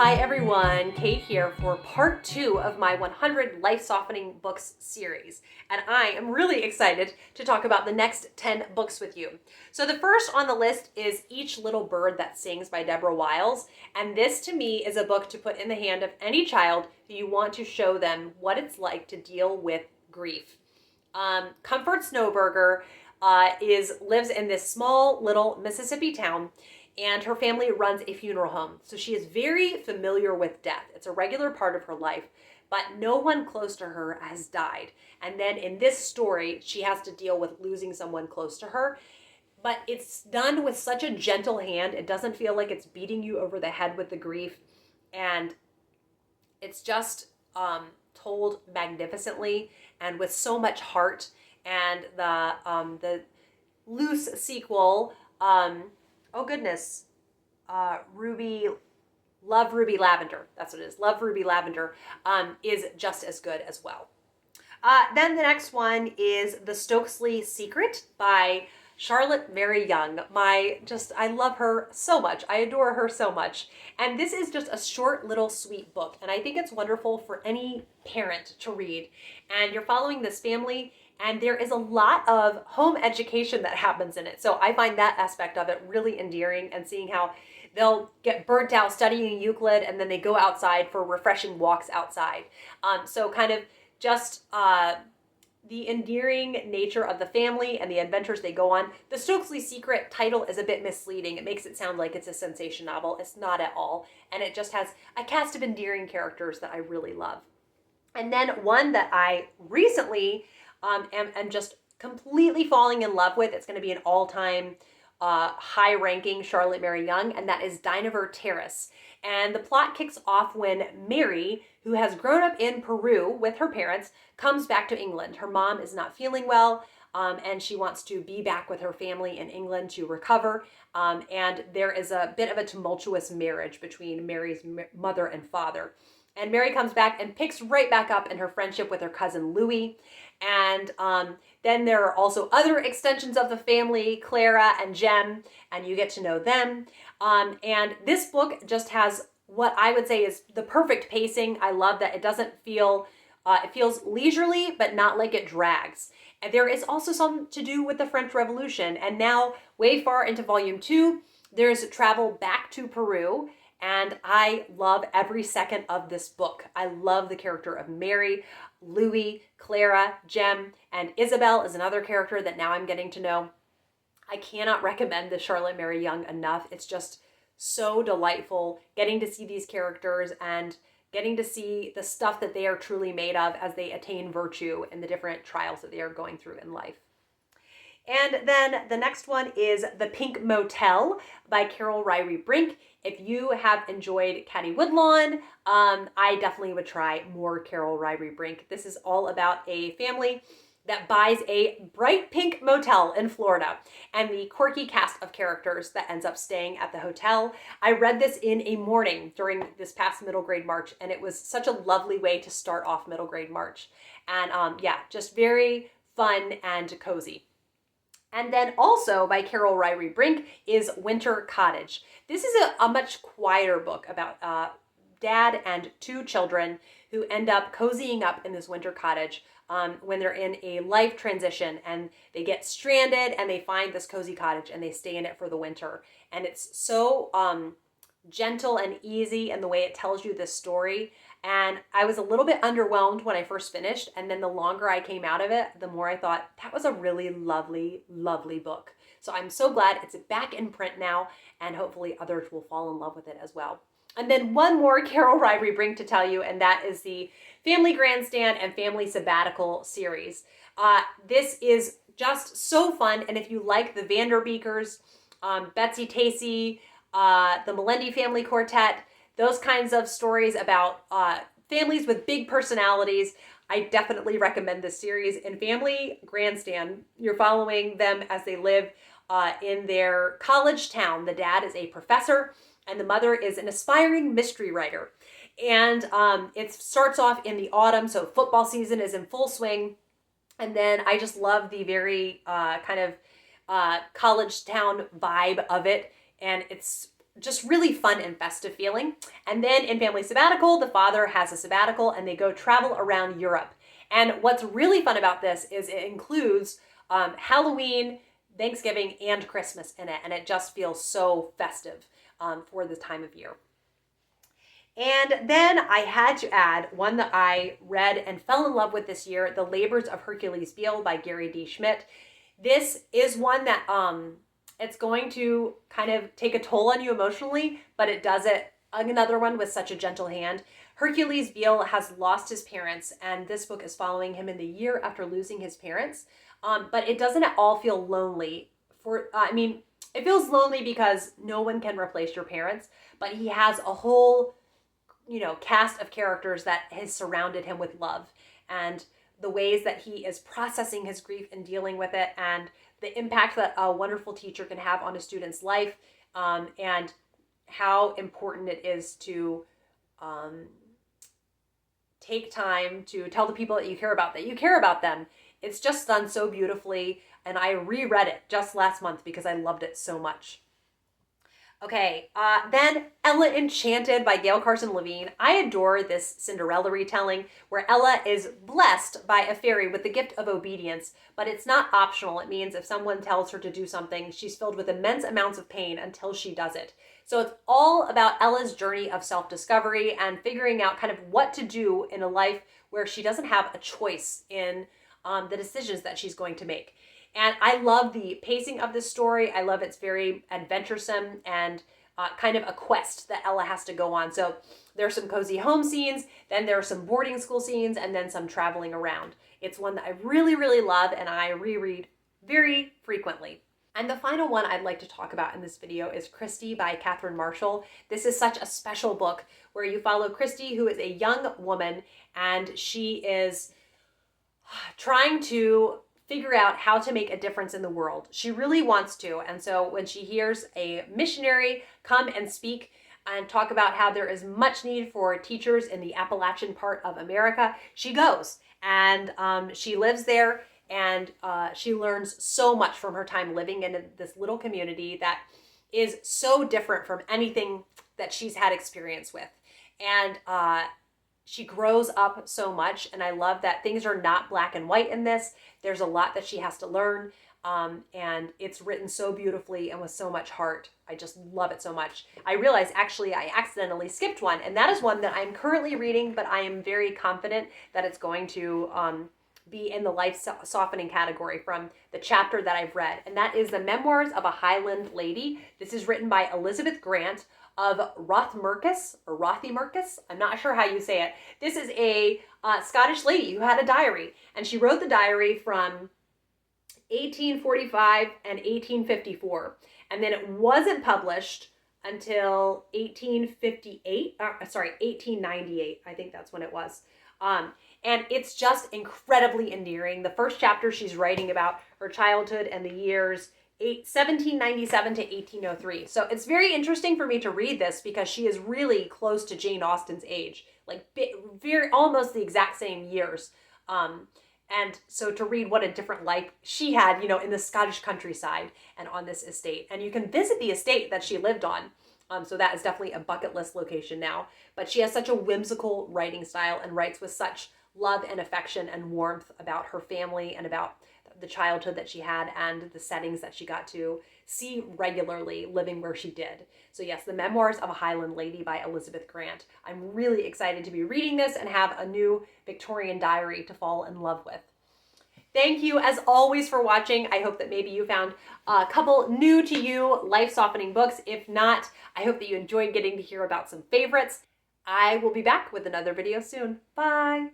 Hi everyone, Kate here for part 2 of my 100 life-softening books series. And I am really excited to talk about the next 10 books with you. So the first on the list is Each Little Bird That Sings by Deborah Wiles. And this to me is a book to put in the hand of any child who you want to show them what it's like to deal with grief. Comfort Snowburger lives in this small little Mississippi town, and her family runs a funeral home. So she is very familiar with death. It's a regular part of her life, but no one close to her has died. And then in this story, she has to deal with losing someone close to her. But it's done with such a gentle hand. It doesn't feel like it's beating you over the head with the grief. And it's just told magnificently and with so much heart. And the loose sequel, oh goodness, Love Ruby Lavender, that's what it is, Love Ruby Lavender, is just as good as well. Then the next one is The Stokesley Secret by Charlotte Mary Yonge. I love her so much. I adore her so much. And this is just a short little sweet book. And I think it's wonderful for any parent to read. And you're following this family, and there is a lot of home education that happens in it. So I find that aspect of it really endearing, and seeing how they'll get burnt out studying Euclid and then they go outside for refreshing walks outside. So kind of just the endearing nature of the family and the adventures they go on. The Stokesley Secret title is a bit misleading. It makes it sound like it's a sensation novel. It's not at all. And it just has a cast of endearing characters that I really love. And then one that I recently am just completely falling in love with. It's going to be an all-time high-ranking Charlotte Mary Yonge, and that is Dynevore, Terrace. And the plot kicks off when Mary, who has grown up in Peru with her parents, comes back to England. Her mom is not feeling well, and she wants to be back with her family in England to recover. And there is a bit of a tumultuous marriage between Mary's mother and father. And Mary comes back and picks right back up in her friendship with her cousin Louis. And then there are also other extensions of the family, Clara and Jem, and you get to know them. And this book just has what I would say is the perfect pacing. I love that it doesn't feel, it feels leisurely, but not like it drags. And there is also some to do with the French Revolution. And now, way far into volume 2, there's travel back to Peru. And I love every second of this book. I love the character of Mary, Louis, Clara, Jem, and Isabel is another character that now I'm getting to know. I cannot recommend the Charlotte Mary Yonge enough. It's just so delightful getting to see these characters and getting to see the stuff that they are truly made of as they attain virtue in the different trials that they are going through in life. And then the next one is The Pink Motel by Ryrie Brink. If you have enjoyed Caddy Woodlawn, I definitely would try more Ryrie Brink. This is all about a family that buys a bright pink motel in Florida and the quirky cast of characters that ends up staying at the hotel. I read this in a morning during this past middle grade March, and it was such a lovely way to start off middle grade March. And just very fun and cozy. And then also by Ryrie Brink is Winter Cottage. This is a much quieter book about dad and 2 children who end up cozying up in this winter cottage when they're in a life transition, and they get stranded and they find this cozy cottage and they stay in it for the winter. And it's so gentle and easy in the way it tells you this story. And I was a little bit underwhelmed when I first finished. And then the longer I came out of it, the more I thought that was a really lovely, lovely book. So I'm so glad it's back in print now, and hopefully others will fall in love with it as well. And then one more Ryrie Brink to tell you, and that is the Family Grandstand and Family Sabbatical series. This is just so fun. And if you like the Vanderbeekers, Betsy Tacy, the Melendi Family Quartet, those kinds of stories about families with big personalities, I definitely recommend this series. In Family Grandstand, you're following them as they live in their college town. The dad is a professor and the mother is an aspiring mystery writer. And it starts off in the autumn, so football season is in full swing. And then I just love the very college town vibe of it. And it's just really fun and festive feeling. And then in Family Sabbatical, the father has a sabbatical and they go travel around Europe. And what's really fun about this is it includes Halloween, Thanksgiving, and Christmas in it. And it just feels so festive for this time of year. And then I had to add one that I read and fell in love with this year, The Labors of Hercules Beal by Gary D. Schmidt. This is one that it's going to kind of take a toll on you emotionally, but it does it, another one with such a gentle hand. Hercules Beal has lost his parents, and this book is following him in the year after losing his parents. But it doesn't at all feel lonely. It feels lonely because no one can replace your parents, but he has a whole cast of characters that has surrounded him with love, and the ways that he is processing his grief and dealing with it, and the impact that a wonderful teacher can have on a student's life, and how important it is to take time to tell the people that you care about them. It's just done so beautifully, and I reread it just last month because I loved it so much. Okay, then Ella Enchanted by Gail Carson Levine. I adore this Cinderella retelling where Ella is blessed by a fairy with the gift of obedience, but it's not optional. It means if someone tells her to do something, she's filled with immense amounts of pain until she does it. So it's all about Ella's journey of self-discovery and figuring out kind of what to do in a life where she doesn't have a choice in the decisions that she's going to make. And I love the pacing of this story. I love it's very adventuresome and kind of a quest that Ella has to go on. So there's some cozy home scenes, then there are some boarding school scenes, and then some traveling around. It's one that I really, really love and I reread very frequently. And the final one I'd like to talk about in this video is Christy by Catherine Marshall. This is such a special book where you follow Christy, who is a young woman, and she is trying to figure out how to make a difference in the world. She really wants to. And so when she hears a missionary come and speak and talk about how there is much need for teachers in the Appalachian part of America, she goes and she lives there, and she learns so much from her time living in this little community that is so different from anything that she's had experience with. And she grows up so much, and I love that things are not black and white in this. There's a lot that she has to learn, and it's written so beautifully and with so much heart. I just love it so much. I realized actually I accidentally skipped one, and that is one that I'm currently reading, but I am very confident that it's going to be in the life softening category from the chapter that I've read, and that is the Memoirs of a Highland Lady. This is written by Elizabeth Grant of Rothmerkus, or Rothymerkus. I'm not sure how you say it. This is a Scottish lady who had a diary, and she wrote the diary from 1845 and 1854, and then it wasn't published until 1898. I think that's when it was. And it's just incredibly endearing. The first chapter, she's writing about her childhood and the years 1797 to 1803. So it's very interesting for me to read this because she is really close to Jane Austen's age, like very almost the exact same years. And so to read what a different life she had, in the Scottish countryside and on this estate. And you can visit the estate that she lived on. So that is definitely a bucket list location now. But she has such a whimsical writing style and writes with such love and affection and warmth about her family and about the childhood that she had and the settings that she got to see regularly living where she did. So yes, The Memoirs of a Highland Lady by Elizabeth Grant. I'm really excited to be reading this and have a new Victorian diary to fall in love with. Thank you as always for watching. I hope that maybe you found a couple new to you life-softening books. If not, I hope that you enjoyed getting to hear about some favorites. I will be back with another video soon. Bye!